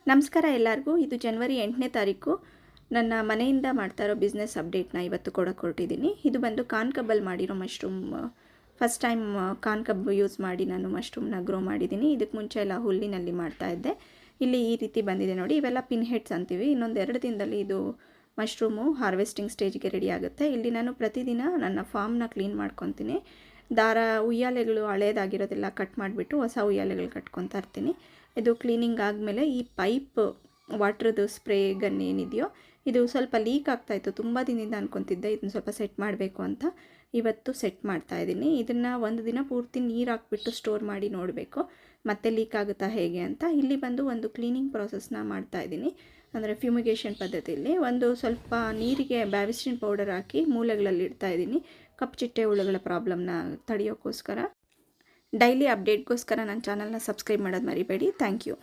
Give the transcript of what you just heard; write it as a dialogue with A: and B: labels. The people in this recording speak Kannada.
A: ನಮಸ್ಕಾರ ಎಲ್ಲರಿಗೂ. ಇದು ಜನವರಿ 8ನೇ ತಾರೀಕು ನನ್ನ ಮನೆಯಿಂದ ಮಾಡ್ತಾ ಇರೋ ಬಿಸ್ನೆಸ್ ಅಪ್ಡೇಟ್ನ ಇವತ್ತು ಕೊಡೋಕೆ ಹೊರಟಿದ್ದೀನಿ. ಇದು ಬಂದು ಕಾರ್ನ್ ಕಬ್ಬಲ್ಲಿ ಮಾಡಿರೋ ಮಶ್ರೂಮ್. ಫಸ್ಟ್ ಟೈಮ್ ಕಾರ್ನ್ ಕಬ್ ಯೂಸ್ ಮಾಡಿ ನಾನು ಮಶ್ರೂಮ್ನ ಗ್ರೋ ಮಾಡಿದ್ದೀನಿ. ಇದಕ್ಕೆ ಮುಂಚೆ ಎಲ್ಲ ಹುಲ್ಲಿನಲ್ಲಿ ಮಾಡ್ತಾಯಿದ್ದೆ. ಇಲ್ಲಿ ಈ ರೀತಿ ಬಂದಿದೆ ನೋಡಿ. ಇವೆಲ್ಲ ಪಿನ್ ಹೆಡ್ಸ್ ಅಂತೀವಿ. ಇನ್ನೊಂದು 2 ದಿನದಲ್ಲಿ ಇದು ಮಶ್ರೂಮು ಹಾರ್ವೆಸ್ಟಿಂಗ್ ಸ್ಟೇಜ್ಗೆ ರೆಡಿ ಆಗುತ್ತೆ. ಇಲ್ಲಿ ನಾನು ಪ್ರತಿದಿನ ನನ್ನ ಫಾರ್ಮ್ನ ಕ್ಲೀನ್ ಮಾಡ್ಕೊತೀನಿ. ಉಯ್ಯಾಲೆಗಳು ಹಳೇದಾಗಿರೋದೆಲ್ಲ ಕಟ್ ಮಾಡಿಬಿಟ್ಟು ಹೊಸ ಉಯ್ಯಾಲೆಗಳು ಕಟ್ಕೊತಾ ಇರ್ತೀನಿ. ಇದು ಕ್ಲೀನಿಂಗ್ ಆದಮೇಲೆ ಈ ಪೈಪ್ ವಾಟ್ರದ್ದು ಸ್ಪ್ರೇ ಗನ್ ಏನಿದೆಯೋ ಇದು ಸ್ವಲ್ಪ ಲೀಕ್ ಆಗ್ತಾಯಿತ್ತು. ತುಂಬ ದಿನದಿಂದ ಅನ್ಕೊತಿದ್ದೆ ಇದನ್ನು ಸ್ವಲ್ಪ ಸೆಟ್ ಮಾಡಬೇಕು ಅಂತ. ಇವತ್ತು ಸೆಟ್ ಮಾಡ್ತಾಯಿದ್ದೀನಿ. ಇದನ್ನು ಒಂದು ದಿನ ಪೂರ್ತಿ ನೀರು ಹಾಕ್ಬಿಟ್ಟು ಸ್ಟೋರ್ ಮಾಡಿ ನೋಡಬೇಕು ಮತ್ತೆ ಲೀಕ್ ಆಗುತ್ತಾ ಹೇಗೆ ಅಂತ. ಇಲ್ಲಿ ಬಂದು ಒಂದು ಕ್ಲೀನಿಂಗ್ ಪ್ರಾಸೆಸ್ನ ಮಾಡ್ತಾಯಿದ್ದೀನಿ, ಅಂದರೆ ಫ್ಯೂಮಿಗೇಷನ್ ಪದ್ಧತಿಯಲ್ಲಿ. ಒಂದು ಸ್ವಲ್ಪ ನೀರಿಗೆ ಬ್ಯಾವಿಸ್ಟಿನ್ ಪೌಡರ್ ಹಾಕಿ ಮೂಲೆಗಳಲ್ಲಿ ಇಡ್ತಾಯಿದ್ದೀನಿ, ಕಪ್ಪು ಚಿಟ್ಟೆ ಹುಳುಗಳ ಪ್ರಾಬ್ಲಮ್ನ ತಡೆಯೋಕ್ಕೋಸ್ಕರ. ಡೈಲಿ ಅಪ್ಡೇಟ್ಗೋಸ್ಕರ ನನ್ನ ಚಾನಲ್ನ ಸಬ್ಸ್ಕ್ರೈಬ್ ಮಾಡೋದು ಮರಿಬೇಡಿ. Thank you.